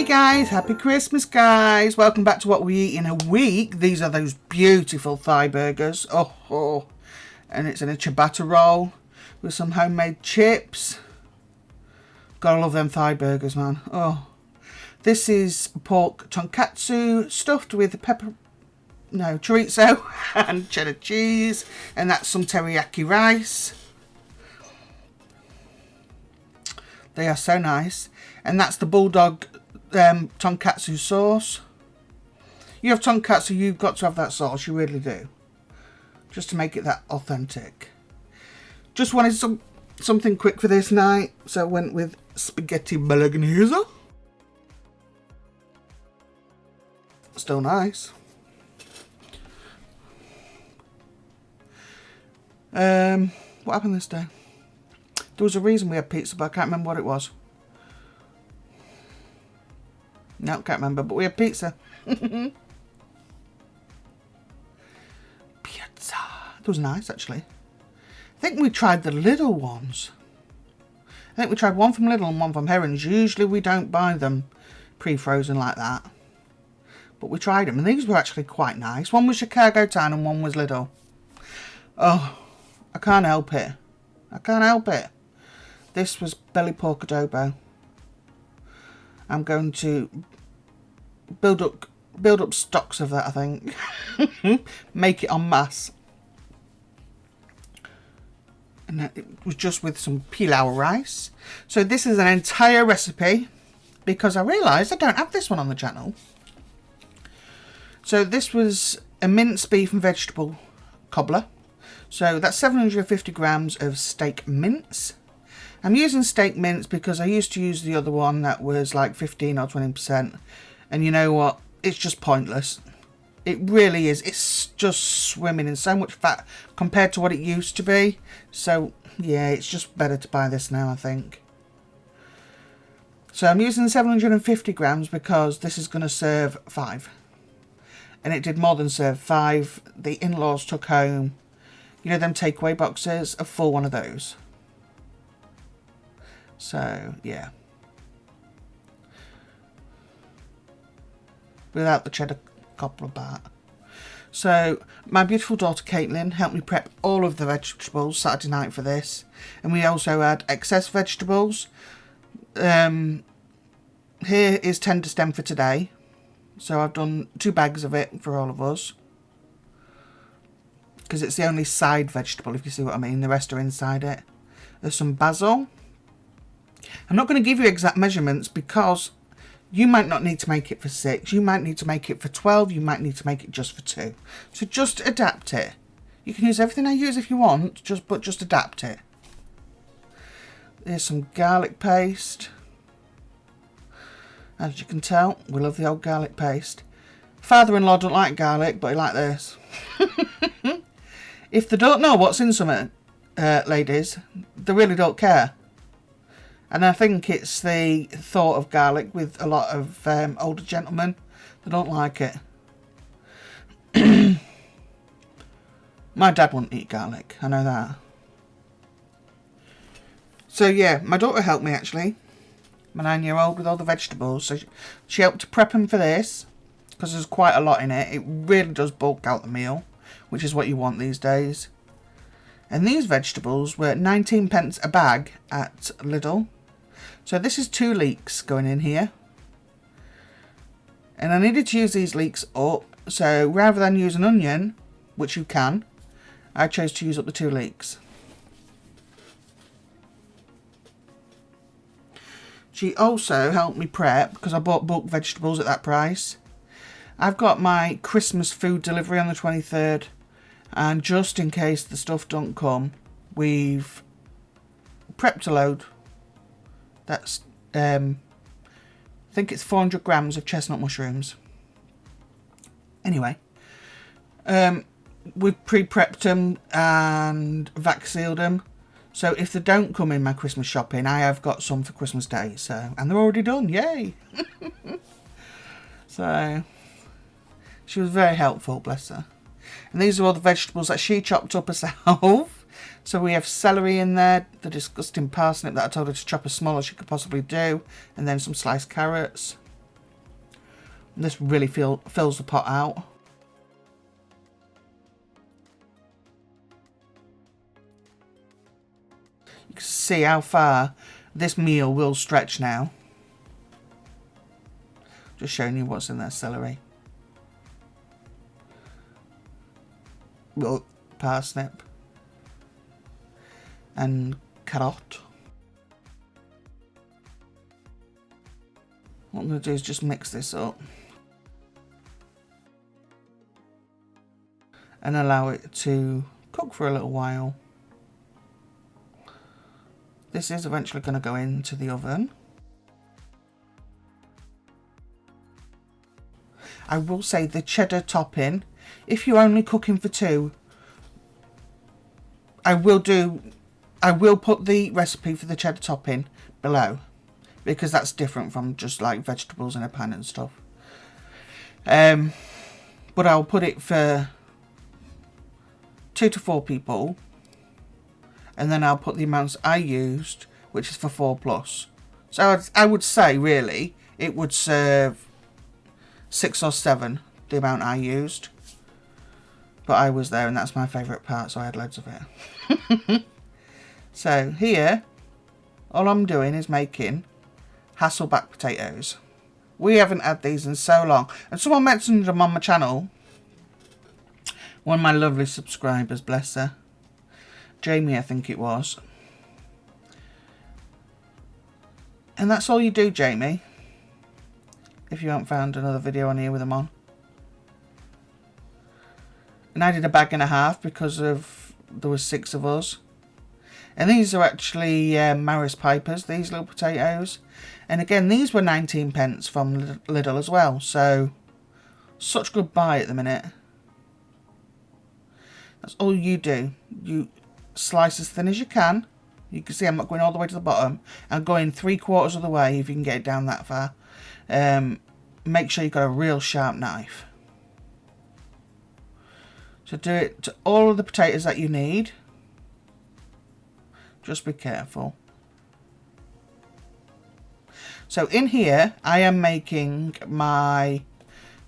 Hey guys, happy Christmas guys. Welcome back to What We Eat in a Week. These are those beautiful thigh burgers. Oh. And it's in a ciabatta roll with some homemade chips. Gotta love them thigh burgers, man. Oh. This is pork tonkatsu stuffed with chorizo and cheddar cheese. And that's some teriyaki rice. They are so nice. And that's the bulldog tonkatsu sauce. You have tonkatsu, you've got to have that sauce, you really do, just to make it that authentic. Just wanted something quick for this night, so I went with spaghetti bolognese. Still nice. What happened this day? There was a reason we had pizza, but I can't remember what it was. No, can't remember, but we had pizza. Pizza. It was nice, actually. I think we tried the little ones. I think we tried one from Lidl and one from Herons. Usually we don't buy them pre-frozen like that. But we tried them, and these were actually quite nice. One was Chicago Town and one was Lidl. Oh, I can't help it. I can't help it. This was belly pork adobo. I'm going to build up stocks of that, I think. Make it en masse. And it was just with some pilau rice. So this is an entire recipe because I realised I don't have this one on the channel. So this was a minced beef and vegetable cobbler. So that's 750 grams of steak mince. I'm using steak mince because I used to use the other one that was like 15 or 20%. And you know what? It's just pointless. It really is. It's just swimming in so much fat compared to what it used to be. So, yeah, it's just better to buy this now, I think. So I'm using 750 grams because this is going to serve 5. And it did more than serve 5. The in-laws took home, you know, them takeaway boxes, a full one of those. So, yeah. Without the cheddar cobbler part. So, my beautiful daughter Caitlin helped me prep all of the vegetables Saturday night for this. And we also had excess vegetables. Here is tender stem for today. So I've done 2 bags of it for all of us. Because it's the only side vegetable, if you see what I mean. The rest are inside it. There's some basil. I'm not going to give you exact measurements because you might not need to make it for 6. You might need to make it for 12. You might need to make it just for 2. So just adapt it. You can use everything I use if you want, but just adapt it. There's some garlic paste. As you can tell, we love the old garlic paste. Father-in-law don't like garlic, but he like this. If they don't know what's in something, ladies, they really don't care. And I think it's the thought of garlic with a lot of older gentlemen. They don't like it. My dad wouldn't eat garlic. I know that. So yeah, my daughter helped me actually. My 9-year-old with all the vegetables. So she helped to prep them for this. Because there's quite a lot in it. It really does bulk out the meal. Which is what you want these days. And these vegetables were 19p a bag at Lidl. So this is 2 leeks going in here. And I needed to use these leeks up. So rather than use an onion, which you can, I chose to use up the 2 leeks. She also helped me prep because I bought bulk vegetables at that price. I've got my Christmas food delivery on the 23rd. And just in case the stuff don't come, we've prepped a load. That's, I think it's 400 grams of chestnut mushrooms. Anyway, we've pre-prepped them and vac sealed them. So if they don't come in my Christmas shopping, I have got some for Christmas Day. So, and they're already done, yay! So, she was very helpful, bless her. And these are all the vegetables that she chopped up herself. So we have celery in there, the disgusting parsnip that I told her to chop as small as she could possibly do, and then some sliced carrots. This really fills the pot out. You can see how far this meal will stretch now. Just showing you what's in there. Celery. Well, parsnip. And carrot. What I'm going to do is just mix this up. And allow it to cook for a little while. This is eventually going to go into the oven. I will say the cheddar topping, if you're only cooking for two, I will put the recipe for the cheddar topping below, because that's different from just like vegetables in a pan and stuff. But I'll put it for 2 to 4 people, and then I'll put the amounts I used, which is for 4+. So I would say really it would serve 6 or 7, the amount I used. But I was there and that's my favourite part, so I had loads of it. So here, all I'm doing is making Hasselback potatoes. We haven't had these in so long. And someone mentioned them on my channel. One of my lovely subscribers, bless her. Jamie, I think it was. And that's all you do, Jamie. If you haven't found another video on here with them on. And I did a bag and a half because there was 6 of us. And these are actually Maris Pipers, these little potatoes. And again, these were 19p from Lidl as well. So, such good buy at the minute. That's all you do. You slice as thin as you can. You can see I'm not going all the way to the bottom. I'm going 3/4 of the way if you can get it down that far. Make sure you've got a real sharp knife. So do it to all of the potatoes that you need. Just be careful. So in here, I am making my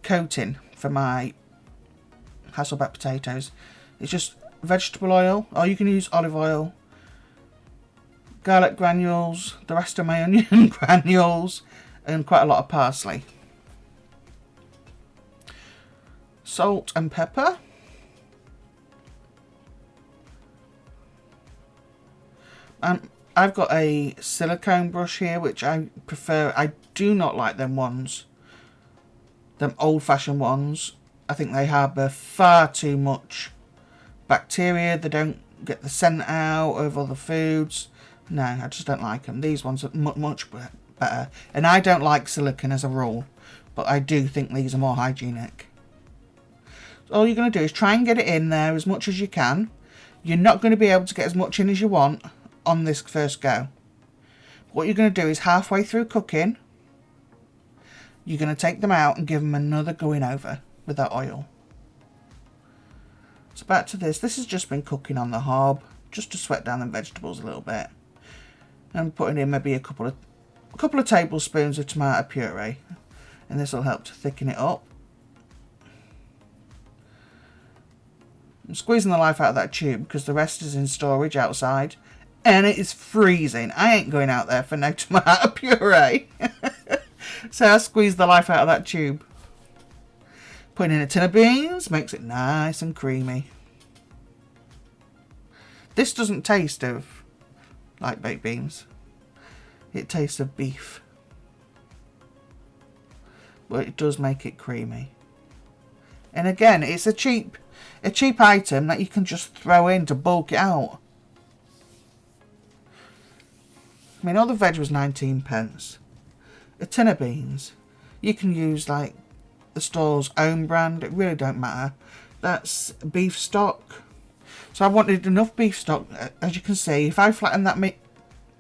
coating for my Hasselback potatoes. It's just vegetable oil, or you can use olive oil, garlic granules, the rest of my onion granules, and quite a lot of parsley. Salt and pepper. I've got a silicone brush here, which I prefer. I do not like them ones. Them old-fashioned ones. I think they harbour far too much bacteria. They don't get the scent out of other foods. No, I just don't like them. These ones are much better. And I don't like silicone as a rule, but I do think these are more hygienic. So all you're going to do is try and get it in there as much as you can. You're not going to be able to get as much in as you want on this first go. What you're going to do is halfway through cooking, you're going to take them out and give them another going over with that oil. So back to this. This has just been cooking on the hob, just to sweat down the vegetables a little bit. And putting in maybe a couple of tablespoons of tomato puree, and this will help to thicken it up. I'm squeezing the life out of that tube because the rest is in storage outside. And it is freezing. I ain't going out there for no tomato puree. So I squeeze the life out of that tube. Putting in a tin of beans makes it nice and creamy. This doesn't taste of like baked beans. It tastes of beef. But it does make it creamy. And again, it's a cheap item that you can just throw in to bulk it out. I mean, all the veg was 19p. A tin of beans. You can use like the store's own brand. It really don't matter. That's beef stock. So I wanted enough beef stock. As you can see, if I flatten that meat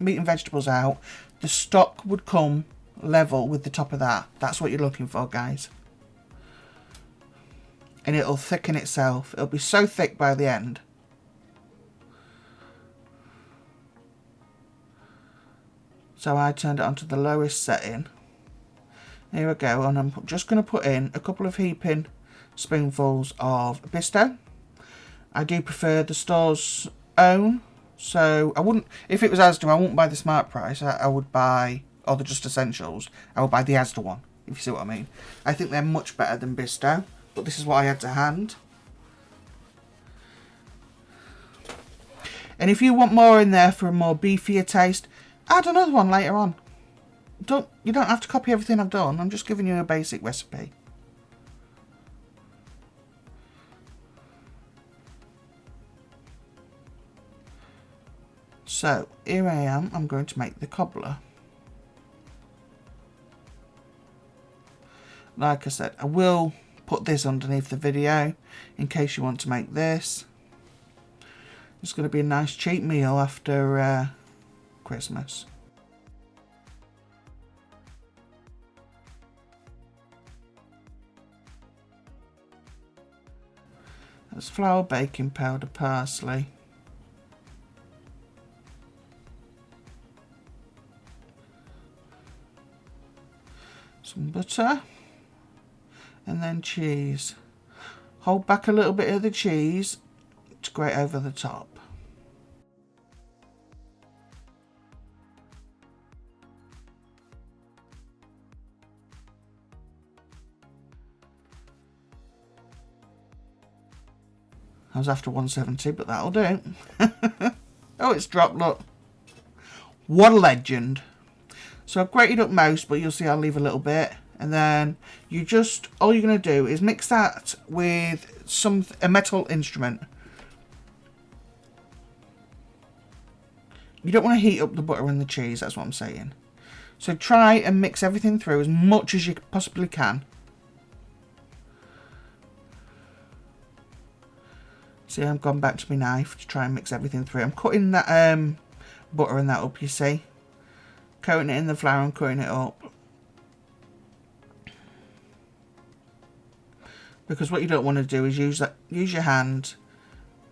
and vegetables out, the stock would come level with the top of that. That's what you're looking for, guys. And it'll thicken itself. It'll be so thick by the end. So I turned it onto the lowest setting. Here we go, and I'm just going to put in a couple of heaping spoonfuls of Bisto. I do prefer the store's own, so I wouldn't, if it was Asda, I wouldn't buy the Smart Price. I would buy, or the Just Essentials, I would buy the Asda one, if you see what I mean. I think they're much better than Bisto, but this is what I had to hand. And if you want more in there for a more beefier taste, add another one later on. You don't have to copy everything I've done. I'm just giving you a basic recipe. So here I am. I'm going to make the cobbler. Like I said, I will put this underneath the video in case you want to make this. It's going to be a nice cheap meal after Christmas. There's flour, baking powder, parsley. Some butter. And then cheese. Hold back a little bit of the cheese to grate over the top. I was after 170, but that'll do. Oh, it's dropped, look. What a legend. So I've grated up most, but you'll see I'll leave a little bit. And then you just, all you're going to do is mix that with a metal instrument. You don't want to heat up the butter and the cheese, that's what I'm saying. So try and mix everything through as much as you possibly can. See, I've gone back to my knife to try and mix everything through. I'm cutting that butter and that up, you see. Coating it in the flour and cutting it up. Because what you don't want to do is use your hand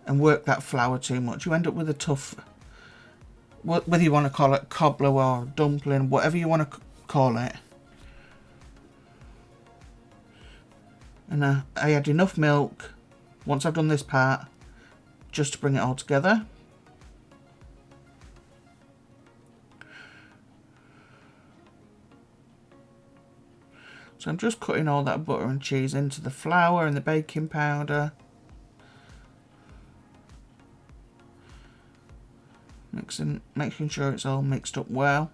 and work that flour too much. You end up with a tough, whether you want to call it cobbler or dumpling, whatever you want to call it. And I add enough milk once I've done this part just to bring it all together. So I'm just cutting all that butter and cheese into the flour and the baking powder. Making sure it's all mixed up well.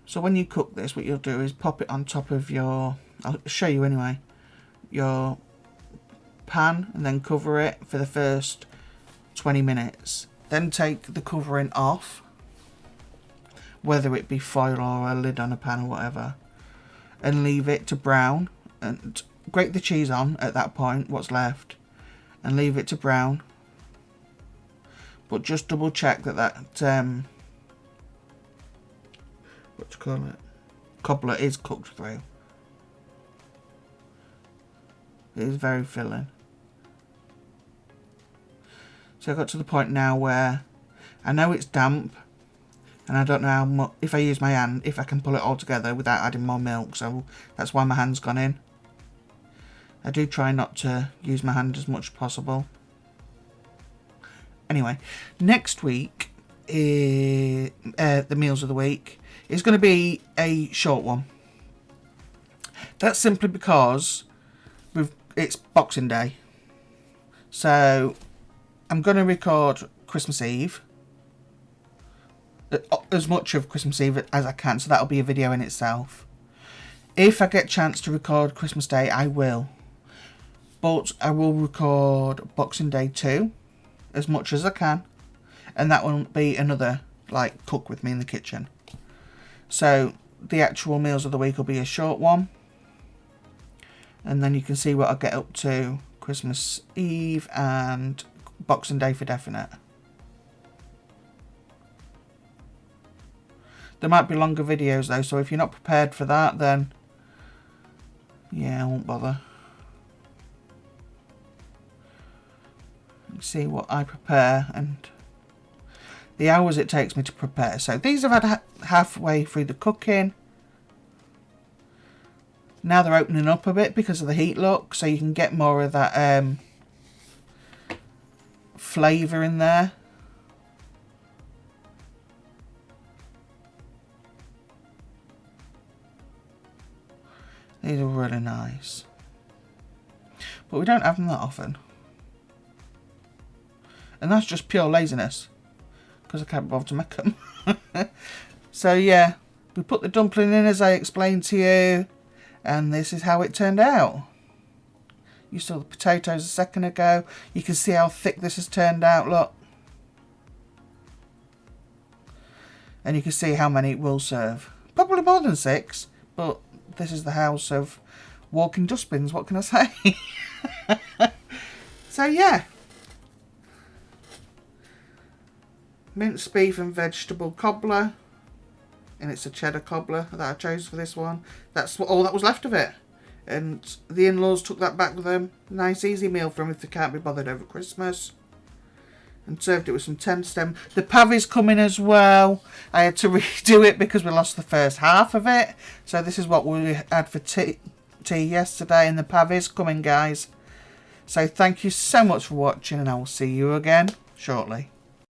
So when you cook this, what you'll do is pop it on top of your, I'll show you anyway, your pan, and then cover it for the first 20 minutes. Then take the covering off, whether it be foil or a lid on a pan or whatever, and leave it to brown, and grate the cheese on at that point, what's left, and leave it to brown. But just double check that what do you call it, cobbler is cooked through. It is very filling. So I got to the point now where I know it's damp, and I don't know how much, if I use my hand, if I can pull it all together without adding more milk, so that's why my hand's gone in. I do try not to use my hand as much as possible. Anyway, next week, the meals of the week, is going to be a short one. That's simply because it's Boxing Day. So I'm going to record Christmas Eve. As much of Christmas Eve as I can, so that'll be a video in itself. If I get a chance to record Christmas Day, I will. But I will record Boxing Day too, as much as I can. And that will be another, like, cook with me in the kitchen. So the actual meals of the week will be a short one. And then you can see what I'll get up to Christmas Eve and Boxing Day for definite. There might be longer videos though, so if you're not prepared for that, then yeah, I won't bother. See what I prepare, and the hours it takes me to prepare. So these have had halfway through the cooking. Now they're opening up a bit because of the heat look, so you can get more of that flavour in there. These are really nice. But we don't have them that often. And that's just pure laziness, because I can't bother to make them. So yeah, we put the dumpling in as I explained to you, and this is how it turned out. You saw the potatoes a second ago. You can see how thick this has turned out, look. And you can see how many it will serve. Probably more than 6, but this is the house of walking dustbins, what can I say? So yeah. Minced beef and vegetable cobbler. And it's a cheddar cobbler that I chose for this one. That's all that was left of it. And the in-laws took that back with them. Nice easy meal for them if they can't be bothered over Christmas. And served it with some tender stem. The pavi's coming as well. I had to redo it because we lost the first half of it. So this is what we had for tea yesterday, and the pavi's coming, guys. So thank you so much for watching, and I will see you again shortly.